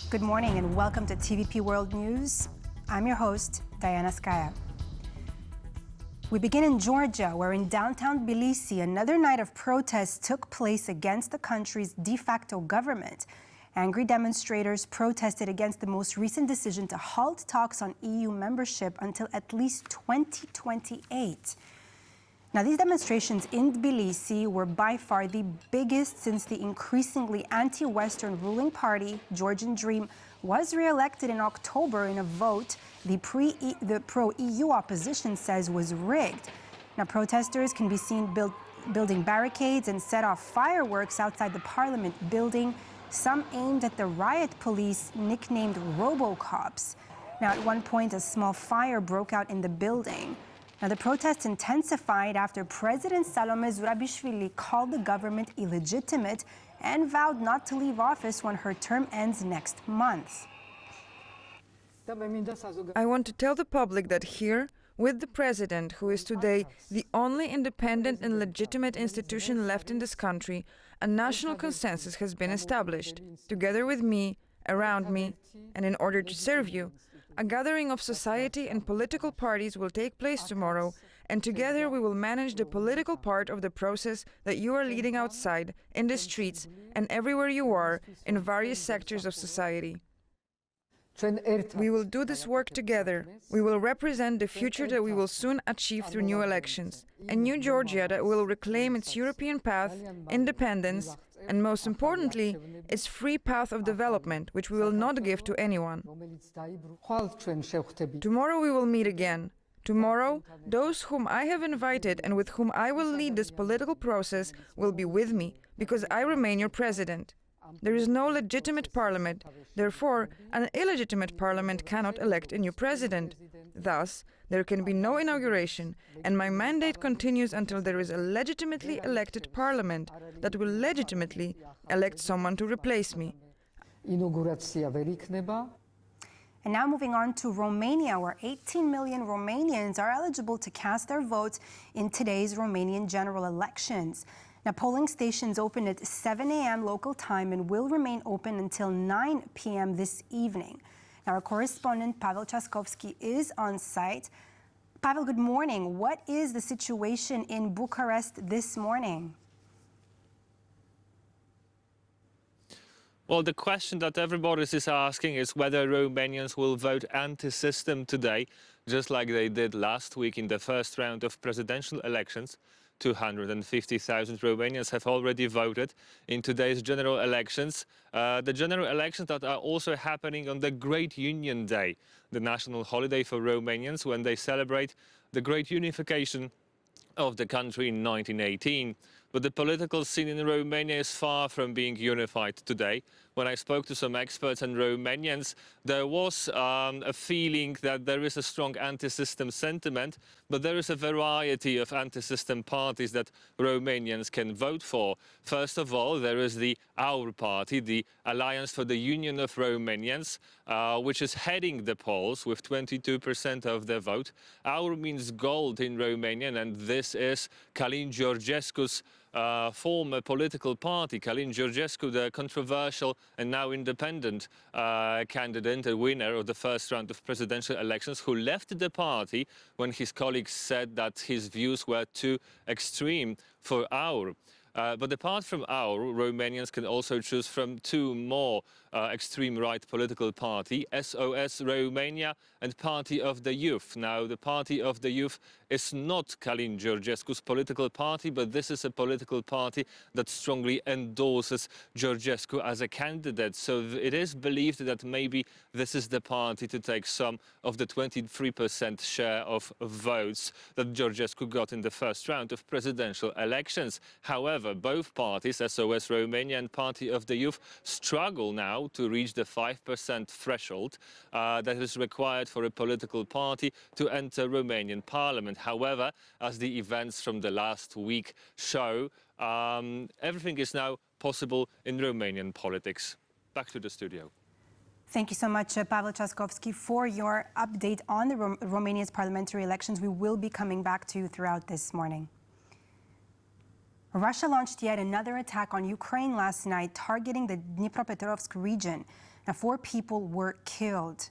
Good morning and welcome to TVP World News. I'm your host, Diana Skaya. We begin in Georgia, where in downtown Tbilisi, another night of protests took place against the country's de facto government. Angry demonstrators protested against the most recent decision to halt talks on EU membership until at least 2028. Now, these demonstrations in Tbilisi were by far the biggest since the increasingly anti-Western ruling party, Georgian Dream, was re-elected in October in a vote the pro-EU opposition says was rigged. Now, protesters can be seen building barricades and set off fireworks outside the parliament building, some aimed at the riot police nicknamed RoboCops. Now, at one point, a small fire broke out in the building. Now, the protests intensified after President Salome Zurabishvili called the government illegitimate and vowed not to leave office when her term ends next month. I want to tell the public that here, with the president, who is today the only independent and legitimate institution left in this country, a national consensus has been established, together with me, around me, and in order to serve you. A gathering of society and political parties will take place tomorrow, and together we will manage the political part of the process that you are leading outside, in the streets, and everywhere you are, in various sectors of society. We will do this work together. We will represent the future that we will soon achieve through new elections. A new Georgia that will reclaim its European path, independence, and most importantly, its free path of development, which we will not give to anyone. Tomorrow we will meet again. Tomorrow, those whom I have invited and with whom I will lead this political process will be with me, because I remain your president. There is no legitimate parliament. Therefore, an illegitimate parliament cannot elect a new president. Thus, there can be no inauguration, and my mandate continues until there is a legitimately elected parliament that will legitimately elect someone to replace me. And now moving on to Romania, where 18 million Romanians are eligible to cast their votes in today's Romanian general elections. Now, polling stations open at 7 a.m. local time and will remain open until 9 p.m. this evening. Now, our correspondent, Pavel Chaskovsky, is on site. Pavel, good morning. What is the situation in Bucharest this morning? Well, the question that everybody is asking is whether Romanians will vote anti-system today, just like they did last week in the first round of presidential elections. 250,000 Romanians have already voted in today's general elections. The general elections that are also happening on the Great Union Day, the national holiday for Romanians when they celebrate the great unification of the country in 1918. But the political scene in Romania is far from being unified today. When I spoke to some experts and Romanians, there was a feeling that there is a strong anti-system sentiment, but there is a variety of anti-system parties that Romanians can vote for. First of all, there is the Our Party, the Alliance for the Union of Romanians, which is heading the polls with 22% of the vote. Our means gold in Romanian, and this is Călin Georgescu's former political party. Călin Georgescu, the controversial and now independent candidate, a winner of the first round of presidential elections, who left the party when his colleagues said that his views were too extreme for Our. But apart from Our, Romanians can also choose from two more extreme right political parties, SOS Romania and Party of the Youth. Now, the Party of the Youth is not Călin Georgescu's political party, but this is a political party that strongly endorses Georgescu as a candidate. So it is believed that maybe this is the party to take some of the 23% share of votes that Georgescu got in the first round of presidential elections. However, both parties, SOS Romania and Party of the Youth, struggle now to reach the 5% threshold that is required for a political party to enter Romanian parliament. However, as the events from the last week show, everything is now possible in Romanian politics. Back to the studio. Thank you so much, Pavel Chaskovsky, for your update on the Romania's parliamentary elections. We will be coming back to you throughout this morning. Russia launched yet another attack on Ukraine last night, targeting the Dnipropetrovsk region. Now, 4 people were killed.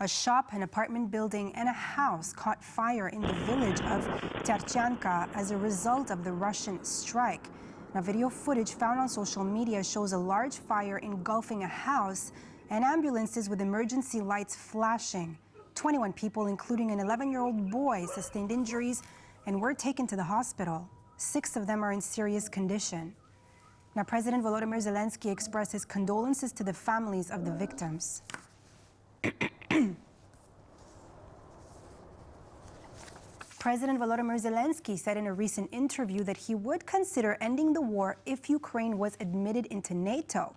A shop, an apartment building, and a house caught fire in the village of Tertyanka as a result of the Russian strike. Now, video footage found on social media shows a large fire engulfing a house and ambulances with emergency lights flashing. 21 people, including an 11-year-old boy, sustained injuries and were taken to the hospital. 6 of them are in serious condition. Now, President Volodymyr Zelensky expressed his condolences to the families of the victims. President Volodymyr Zelensky said in a recent interview that he would consider ending the war if Ukraine was admitted into NATO.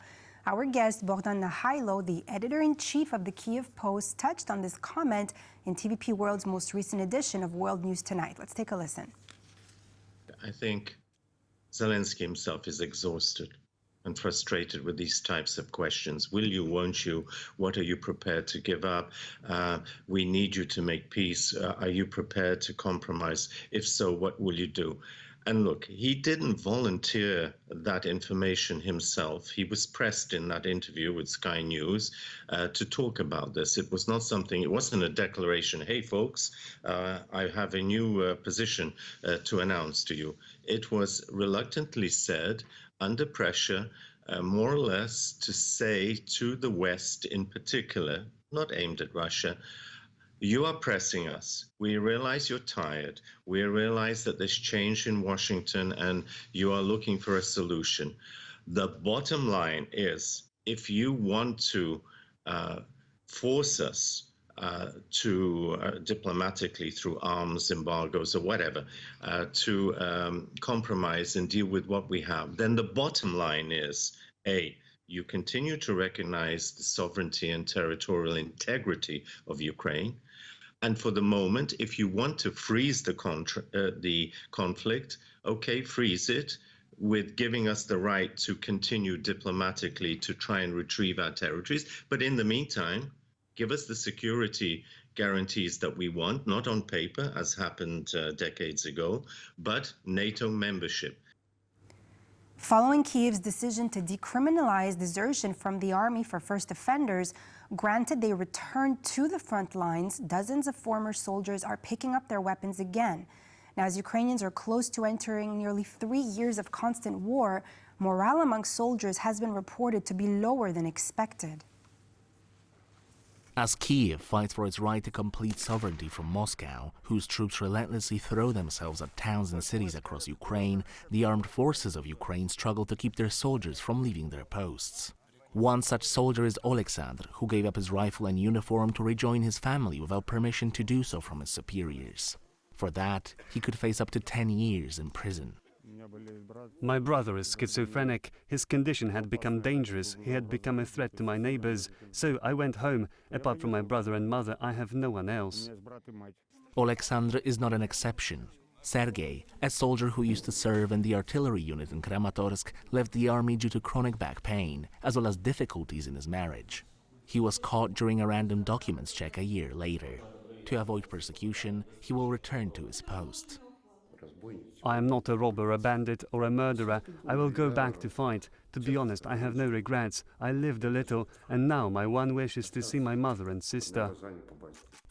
Our guest, Bogdan Nahailo, the editor-in-chief of the Kyiv Post, touched on this comment in TVP World's most recent edition of World News Tonight. Let's take a listen. I think Zelensky himself is exhausted and frustrated with these types of questions. Will you, won't you? What are you prepared to give up? We need you to make peace. Are you prepared to compromise? If so, what will you do? And look, he didn't volunteer that information himself. He was pressed in that interview with Sky News to talk about this. It was not something, it wasn't a declaration, hey folks, I have a new position to announce to you. It was reluctantly said, under pressure, more or less to say to the West in particular, not aimed at Russia, you are pressing us. We realize you're tired. We realize that there's change in Washington and you are looking for a solution. The bottom line is, if you want to force us to diplomatically through arms embargoes or whatever, to compromise and deal with what we have, then the bottom line is, A, you continue to recognize the sovereignty and territorial integrity of Ukraine. And for the moment, if you want to freeze the conflict, okay, freeze it with giving us the right to continue diplomatically to try and retrieve our territories. But in the meantime, give us the security guarantees that we want, not on paper, as happened decades ago, but NATO membership. Following Kyiv's decision to decriminalize desertion from the army for first offenders, granted they return to the front lines, dozens of former soldiers are picking up their weapons again. Now, as Ukrainians are close to entering nearly 3 years of constant war, morale among soldiers has been reported to be lower than expected. As Kyiv fights for its right to complete sovereignty from Moscow, whose troops relentlessly throw themselves at towns and cities across Ukraine, the armed forces of Ukraine struggle to keep their soldiers from leaving their posts. One such soldier is Oleksandr, who gave up his rifle and uniform to rejoin his family without permission to do so from his superiors. For that, he could face up to 10 years in prison. My brother is schizophrenic. His condition had become dangerous. He had become a threat to my neighbors. So I went home. Apart from my brother and mother, I have no one else. Oleksandr is not an exception. Sergei, a soldier who used to serve in the artillery unit in Kramatorsk, left the army due to chronic back pain, as well as difficulties in his marriage. He was caught during a random documents check a year later. To avoid persecution, he will return to his post. I am not a robber, a bandit, or a murderer. I will go back to fight. To be honest, I have no regrets. I lived a little, and now my one wish is to see my mother and sister.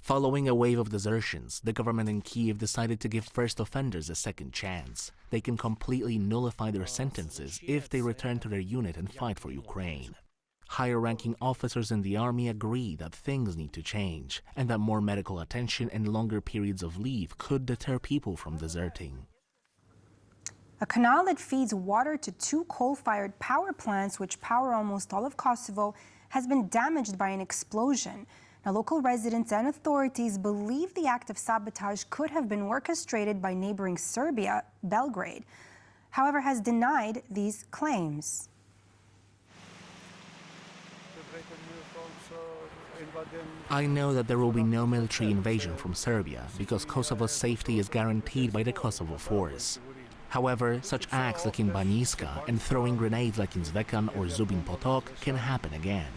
Following a wave of desertions, the government in Kyiv decided to give first offenders a second chance. They can completely nullify their sentences if they return to their unit and fight for Ukraine. Higher-ranking officers in the army agree that things need to change, and that more medical attention and longer periods of leave could deter people from deserting. A canal that feeds water to 2 coal-fired power plants, which power almost all of Kosovo, has been damaged by an explosion. Now, local residents and authorities believe the act of sabotage could have been orchestrated by neighboring Serbia, Belgrade, however, has denied these claims. I know that there will be no military invasion from Serbia because Kosovo's safety is guaranteed by the Kosovo force. However, such acts like in Banjiska and throwing grenades like in Zvekan or Zubin Potok can happen again.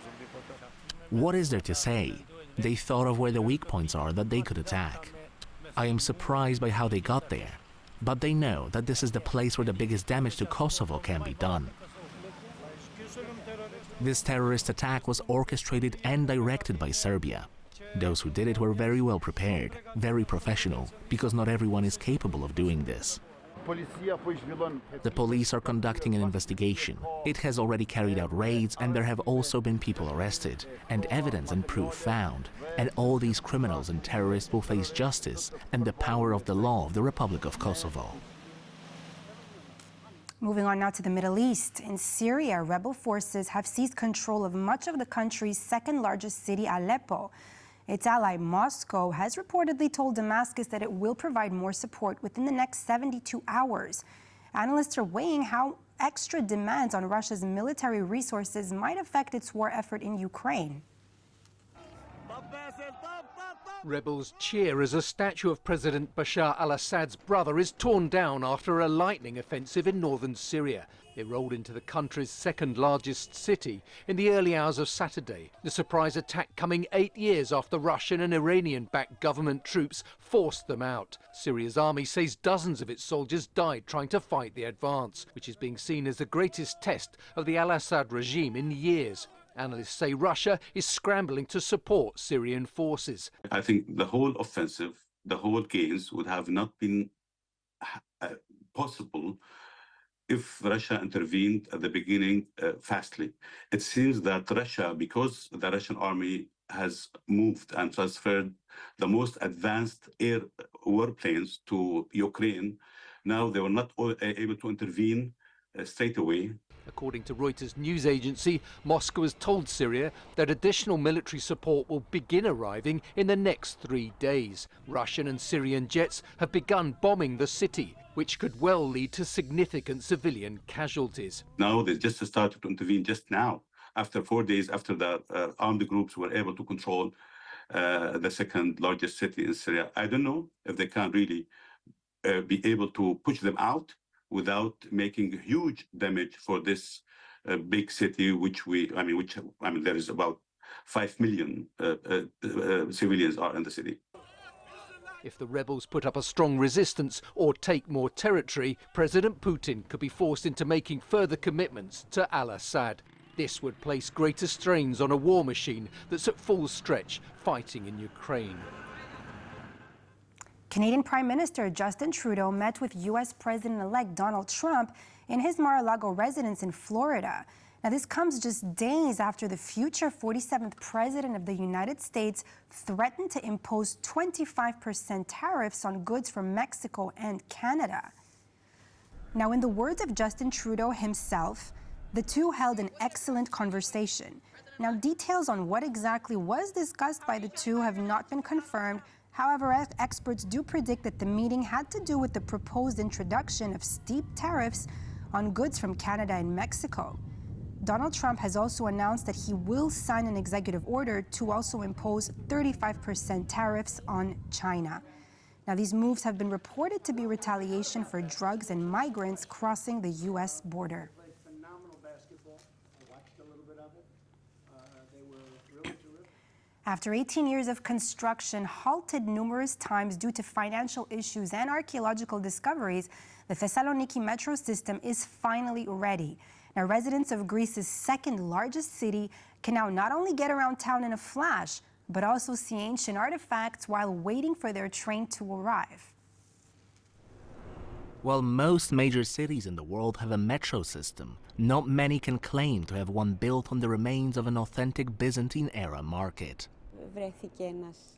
What is there to say? They thought of where the weak points are that they could attack. I am surprised by how they got there. But they know that this is the place where the biggest damage to Kosovo can be done. This terrorist attack was orchestrated and directed by Serbia. Those who did it were very well prepared, very professional, because not everyone is capable of doing this. The police are conducting an investigation. It has already carried out raids, and there have also been people arrested, and evidence and proof found. And all these criminals and terrorists will face justice and the power of the law of the Republic of Kosovo. Moving on now to the Middle East. In Syria, rebel forces have seized control of much of the country's second largest city, Aleppo. Its ally, Moscow, has reportedly told Damascus that it will provide more support within the next 72 hours. Analysts are weighing how extra demands on Russia's military resources might affect its war effort in Ukraine. Rebels cheer as a statue of President Bashar al-Assad's brother is torn down after a lightning offensive in northern Syria. It rolled into the country's second largest city in the early hours of Saturday. The surprise attack coming 8 years after Russian and Iranian-backed government troops forced them out. Syria's army says dozens of its soldiers died trying to fight the advance, which is being seen as the greatest test of the al-Assad regime in years. Analysts say Russia is scrambling to support Syrian forces. I think the whole offensive, the whole gains would have not been possible if Russia intervened at the beginning fastly. It seems that Russia, because the Russian army has moved and transferred the most advanced air warplanes to Ukraine, now they were not able to intervene straight away. According to Reuters news agency, Moscow has told Syria that additional military support will begin arriving in the next 3 days. Russian and Syrian jets have begun bombing the city, which could well lead to significant civilian casualties. Now they just started to intervene just now, after 4 days after the armed groups were able to control the second largest city in Syria. I don't know if they can really be able to push them out without making huge damage for this big city, which there is about 5 million civilians are in the city. If the rebels put up a strong resistance or take more territory, President Putin could be forced into making further commitments to al-Assad. This would place greater strains on a war machine that's at full stretch fighting in Ukraine. Canadian Prime Minister Justin Trudeau met with U.S. President-elect Donald Trump in his Mar-a-Lago residence in Florida. Now, this comes just days after the future 47th President of the United States threatened to impose 25% tariffs on goods from Mexico and Canada. Now, in the words of Justin Trudeau himself, the two held an excellent conversation. Now, details on what exactly was discussed by the two have not been confirmed. However, experts do predict that the meeting had to do with the proposed introduction of steep tariffs on goods from Canada and Mexico. Donald Trump has also announced that he will sign an executive order to also impose 35% tariffs on China. Now, these moves have been reported to be retaliation for drugs and migrants crossing the U.S. border. After 18 years of construction, halted numerous times due to financial issues and archaeological discoveries, the Thessaloniki Metro system is finally ready. Now, residents of Greece's second largest city can now not only get around town in a flash, but also see ancient artifacts while waiting for their train to arrive. While most major cities in the world have a metro system, not many can claim to have one built on the remains of an authentic Byzantine-era market.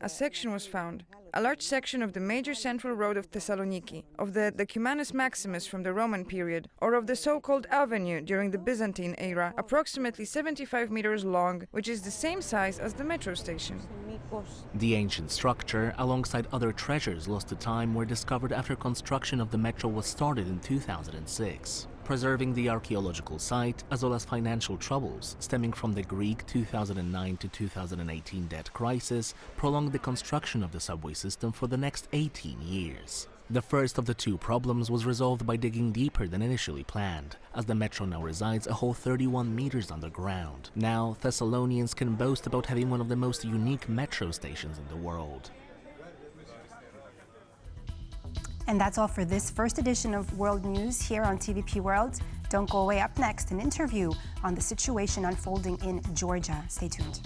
A section was found, a large section of the major central road of Thessaloniki, of the Decumanus Maximus from the Roman period, or of the so-called avenue during the Byzantine era, approximately 75 meters long, which is the same size as the metro station. The ancient structure, alongside other treasures lost to time, were discovered after construction of the metro was started in 2006. Preserving the archaeological site, as well as financial troubles stemming from the Greek 2009 to 2018 debt crisis, prolonged the construction of the subway system for the next 18 years. The first of the two problems was resolved by digging deeper than initially planned, as the metro now resides a whole 31 meters underground. Now, Thessalonians can boast about having one of the most unique metro stations in the world. And that's all for this first edition of World News here on TVP World. Don't go away. Up next, an interview on the situation unfolding in Georgia. Stay tuned.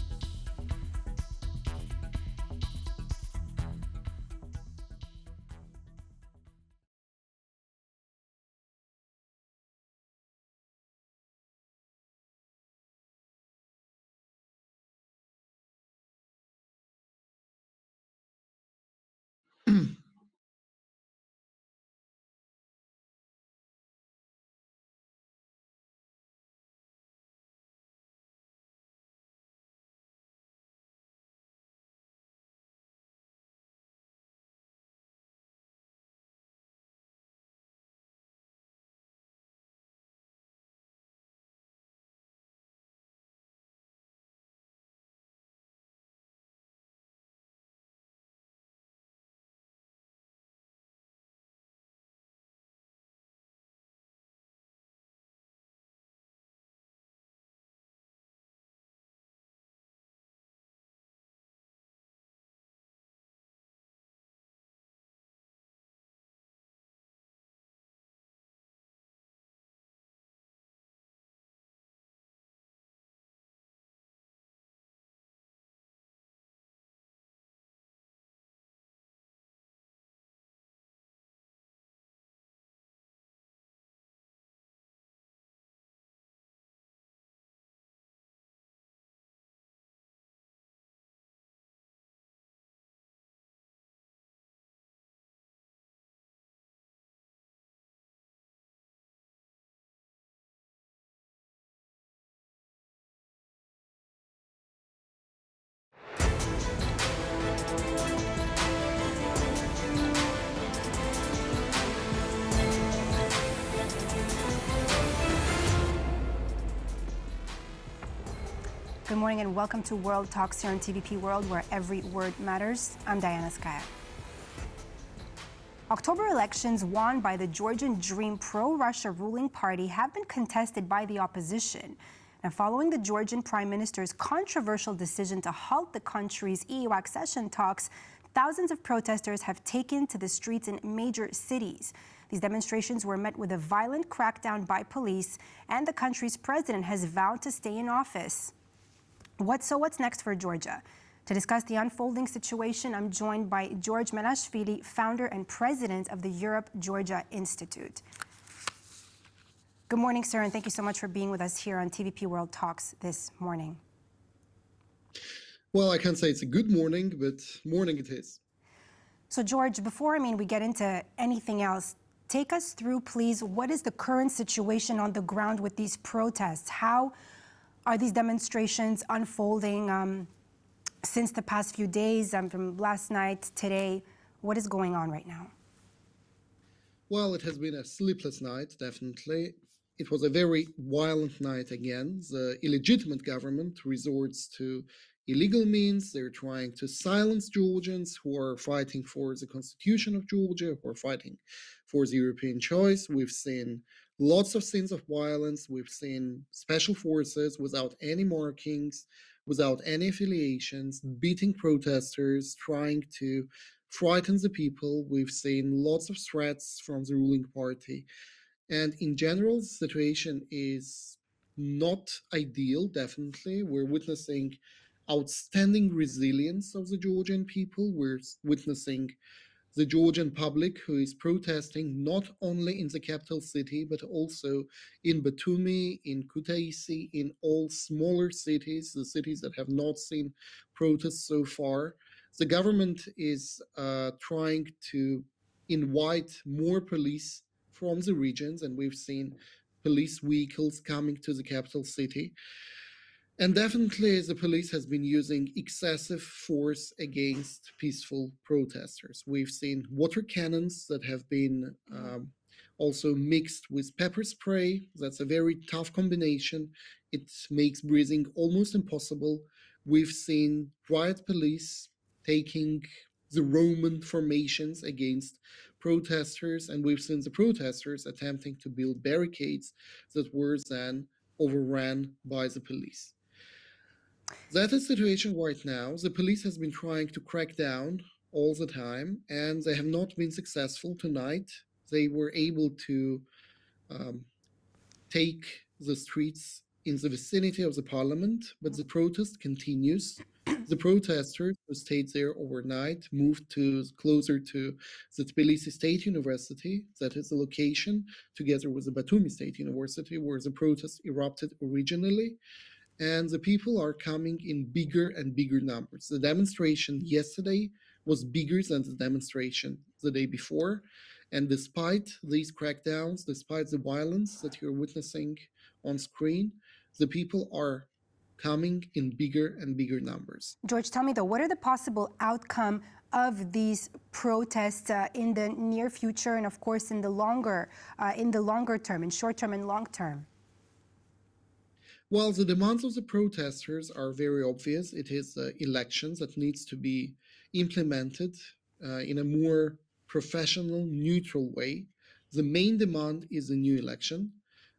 Good morning and welcome to World Talks here on TVP World, where every word matters. I'm Diana Skaya. October elections won by the Georgian Dream pro-Russia ruling party have been contested by the opposition. Now, following the Georgian Prime Minister's controversial decision to halt the country's EU accession talks, thousands of protesters have taken to the streets in major cities. These demonstrations were met with a violent crackdown by police, and the country's president has vowed to stay in office. What's next for Georgia? To discuss the unfolding situation, I'm joined by George Menashvili, founder and president of the Europe-Georgia Institute. Good morning, sir, and thank you so much for being with us here on TVP World Talks this morning. Well, I can't say it's a good morning, but morning it is. So, George, before we get into anything else, take us through, please, what is the current situation on the ground with these protests? How are these demonstrations unfolding since the past few days, from last night, today? What is going on right now? Well, it has been a sleepless night, definitely. It was a very violent night again. The illegitimate government resorts to illegal means. They're trying to silence Georgians who are fighting for the constitution of Georgia, who are fighting for the European choice. We've seen lots of scenes of violence. We've seen special forces without any markings, without any affiliations, beating protesters, trying to frighten the people. We've seen lots of threats from the ruling party. And in general, the situation is not ideal, definitely. We're witnessing outstanding resilience of the Georgian people. We're witnessing the Georgian public who is protesting not only in the capital city, but also in Batumi, in Kutaisi, in all smaller cities, the cities that have not seen protests so far. The government is trying to invite more police from the regions, and we've seen police vehicles coming to the capital city. And definitely the police has been using excessive force against peaceful protesters. We've seen water cannons that have been also mixed with pepper spray. That's a very tough combination. It makes breathing almost impossible. We've seen riot police taking the Roman formations against protesters, and we've seen the protesters attempting to build barricades that were then overrun by the police. That is the situation right now. The police has been trying to crack down all the time, and they have not been successful tonight. They were able to take the streets in the vicinity of the parliament, but the protest continues. The protesters who stayed there overnight moved closer to the Tbilisi State University, that is the location, together with the Batumi State University, where the protest erupted originally. And the people are coming in bigger and bigger numbers. The demonstration yesterday was bigger than the demonstration the day before. And despite these crackdowns, despite the violence that you're witnessing on screen, the people are coming in bigger and bigger numbers. George, tell me though, what are the possible outcome of these protests in the near future, and of course in the longer term, in short term and long term? Well, the demands of the protesters are very obvious. It is elections that needs to be implemented in a more professional, neutral way. The main demand is a new election.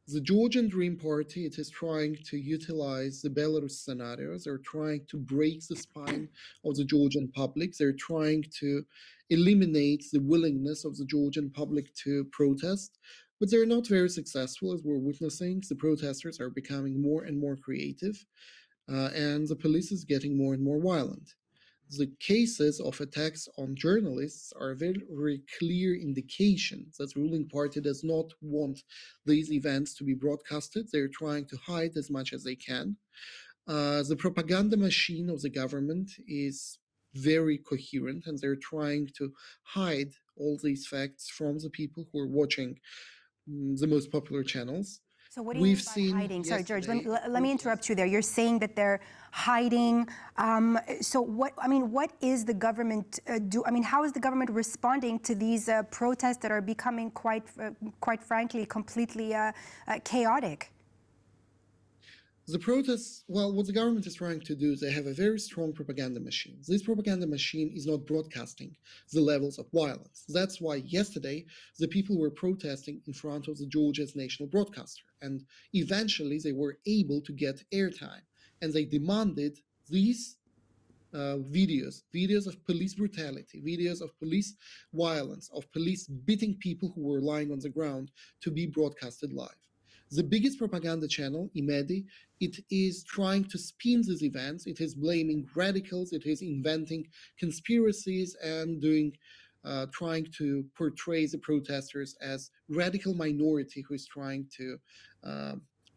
The Georgian Dream Party, it is trying to utilize the Belarus scenarios. They're trying to break the spine of the Georgian public. They're trying to eliminate the willingness of the Georgian public to protest. But they're not very successful, as we're witnessing. The protesters are becoming more and more creative, and the police is getting more and more violent. The cases of attacks on journalists are a very, very clear indication that the ruling party does not want these events to be broadcasted. They're trying to hide as much as they can. The propaganda machine of the government is very coherent, and they're trying to hide all these facts from the people who are watching the most popular channels. So what do you mean by hiding? Sorry, George, let me interrupt you there. You're saying that they're hiding. So what is the government how is the government responding to these protests that are becoming quite frankly, completely chaotic? The protests, well, what the government is trying to do is they have a very strong propaganda machine. This propaganda machine is not broadcasting the levels of violence. That's why yesterday the people were protesting in front of the Georgia's national broadcaster. And eventually they were able to get airtime. And they demanded these videos of police brutality, videos of police violence, of police beating people who were lying on the ground to be broadcasted live. The biggest propaganda channel, Imedi, it is trying to spin these events. It is blaming radicals. It is inventing conspiracies and trying to portray the protesters as radical minority who is trying to,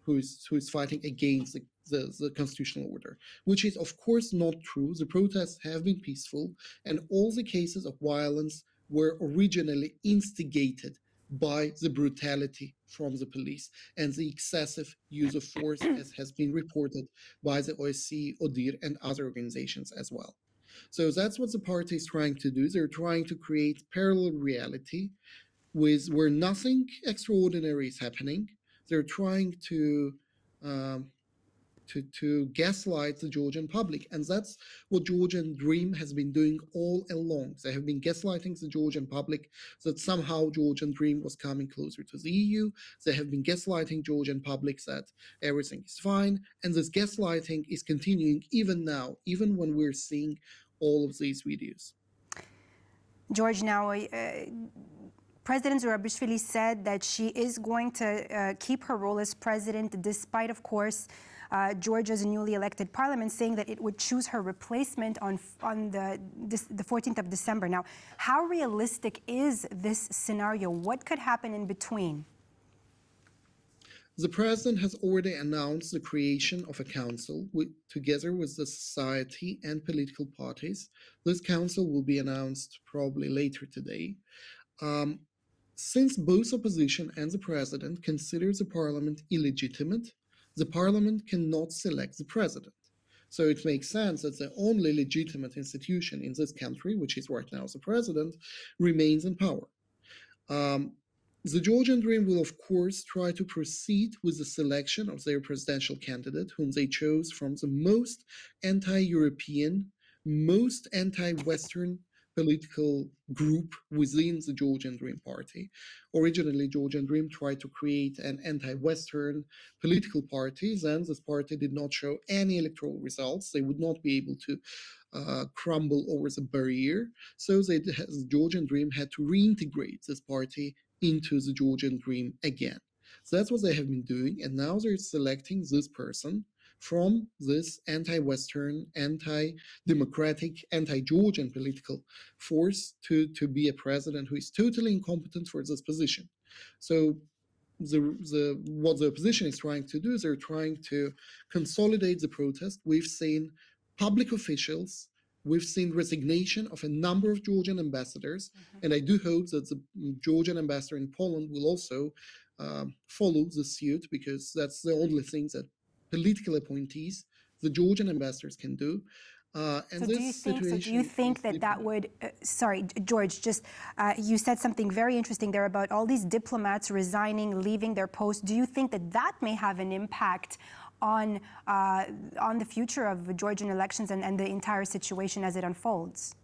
who is fighting against the constitutional order, which is of course not true. The protests have been peaceful, and all the cases of violence were originally instigated by the brutality from the police and the excessive use of force, as has been reported by the OSCE, ODIHR, and other organizations as well. So that's what the party is trying to do. They're trying to create parallel reality where nothing extraordinary is happening. They're trying to gaslight the Georgian public. And that's what Georgian Dream has been doing all along. They have been gaslighting the Georgian public that somehow Georgian Dream was coming closer to the EU. They have been gaslighting Georgian public that everything is fine. And this gaslighting is continuing even now, even when we're seeing all of these videos. George, now, President Zurabishvili said that she is going to keep her role as president, despite, of course, Georgia's newly elected parliament saying that it would choose her replacement on the 14th of December. Now, how realistic is this scenario? What could happen in between? The president has already announced the creation of a council together with the society and political parties. This council will be announced probably later today. Since both opposition and the president consider the parliament illegitimate, the parliament cannot select the president. So it makes sense that the only legitimate institution in this country, which is right now the president, remains in power. The Georgian Dream will, of course, try to proceed with the selection of their presidential candidate, whom they chose from the most anti-European, most anti-Western political group within the Georgian Dream Party. Originally, Georgian Dream tried to create an anti-Western political party. Then this party did not show any electoral results. They would not be able to crumble over the barrier. So the Georgian Dream had to reintegrate this party into the Georgian Dream again. So that's what they have been doing. And now they're selecting this person from this anti-Western, anti-democratic, anti-Georgian political force to be a president who is totally incompetent for this position. So what the opposition is trying to do is they're trying to consolidate the protest. We've seen public officials, we've seen resignation of a number of Georgian ambassadors, and I do hope that the Georgian ambassador in Poland will also follow the suit, because that's the only thing that political appointees, the Georgian ambassadors, can do. So do you think that would, sorry, George, just you said something very interesting there about all these diplomats resigning, leaving their posts. Do you think that may have an impact on the future of Georgian elections and the entire situation as it unfolds?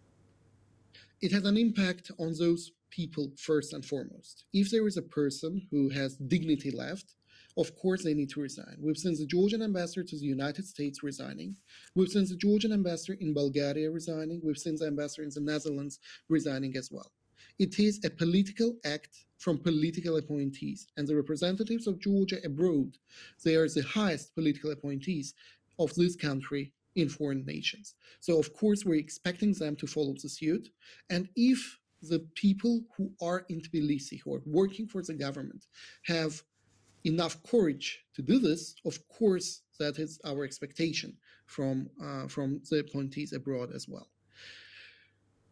It has an impact on those people first and foremost. If there is a person who has dignity left, of course they need to resign. We've seen the Georgian ambassador to the United States resigning. We've seen the Georgian ambassador in Bulgaria resigning. We've seen the ambassador in the Netherlands resigning as well. It is a political act from political appointees, and the representatives of Georgia abroad, they are the highest political appointees of this country in foreign nations. So of course we're expecting them to follow the suit. And if the people who are in Tbilisi, who are working for the government, have enough courage to do this, of course that is our expectation from the appointees abroad as well.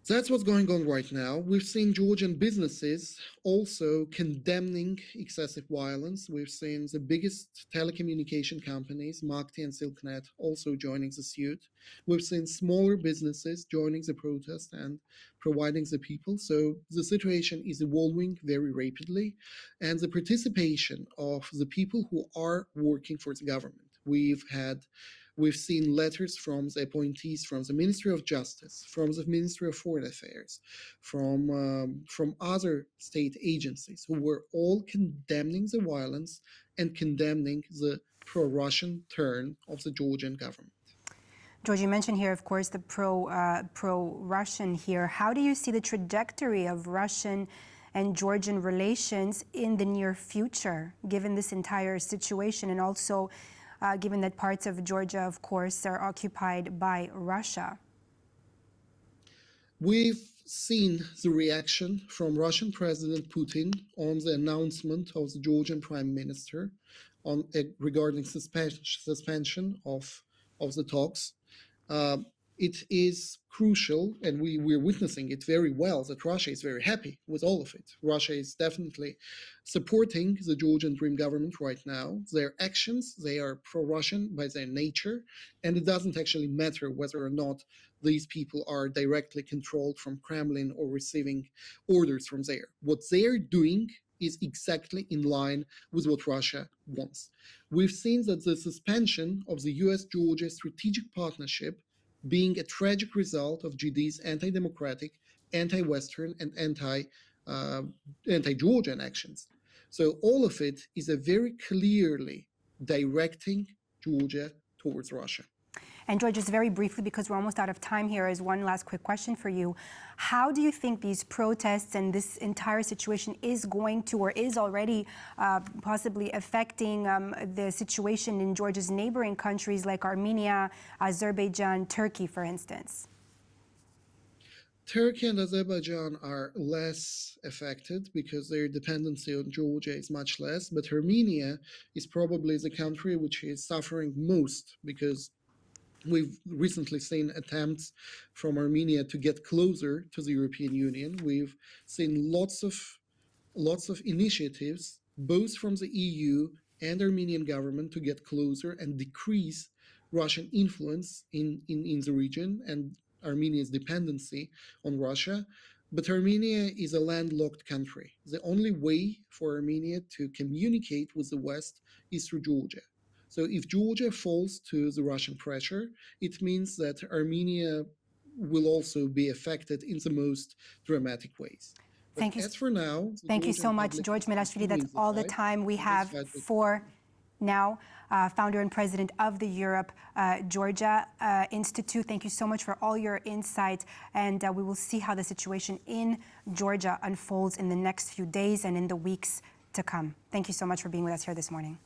That's what's going on right now. We've seen Georgian businesses also condemning excessive violence. We've seen the biggest telecommunication companies, Makti and Silknet, also joining the suit. We've seen smaller businesses joining the protest and providing the people. So the situation is evolving very rapidly. And the participation of the people who are working for the government. We've seen letters from the appointees from the Ministry of Justice, from the Ministry of Foreign Affairs, from other state agencies who were all condemning the violence and condemning the pro-Russian turn of the Georgian government. George, you mentioned here, of course, the pro-Russian here. How do you see the trajectory of Russian and Georgian relations in the near future, given this entire situation, and also given that parts of Georgia, of course, are occupied by Russia? We've seen the reaction from Russian President Putin on the announcement of the Georgian Prime Minister regarding suspension of the talks. It is crucial, and we're witnessing it very well, that Russia is very happy with all of it. Russia is definitely supporting the Georgian Dream government right now. Their actions, they are pro-Russian by their nature, and it doesn't actually matter whether or not these people are directly controlled from Kremlin or receiving orders from there. What they're doing is exactly in line with what Russia wants. We've seen that the suspension of the US-Georgia strategic partnership being a tragic result of GD's anti-democratic, anti-Western, and anti-Georgian actions. So all of it is a very clearly directing Georgia towards Russia. And George, just very briefly, because we're almost out of time here, is one last quick question for you. How do you think these protests and this entire situation is going to, or is already possibly affecting the situation in Georgia's neighboring countries like Armenia, Azerbaijan, Turkey, for instance? Turkey and Azerbaijan are less affected because their dependency on Georgia is much less, but Armenia is probably the country which is suffering most, because we've recently seen attempts from Armenia to get closer to the European Union. We've seen lots of initiatives, both from the EU and Armenian government, to get closer and decrease Russian influence in the region and Armenia's dependency on Russia. But Armenia is a landlocked country. The only way for Armenia to communicate with the West is through Georgia. So if Georgia falls to the Russian pressure, it means that Armenia will also be affected in the most dramatic ways. But Thank you. as for now, Thank you Georgian so much, public George Melashvili. That's remains all the divided, time we and this have fight will for now. Founder and president of the Europe Georgia Institute. Thank you so much for all your insight, and we will see how the situation in Georgia unfolds in the next few days and in the weeks to come. Thank you so much for being with us here this morning.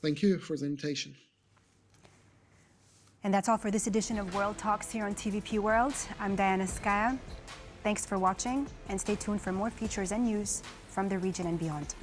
Thank you for the invitation. And that's all for this edition of World Talks here on TVP World. I'm Diana Skaya. Thanks for watching, and stay tuned for more features and news from the region and beyond.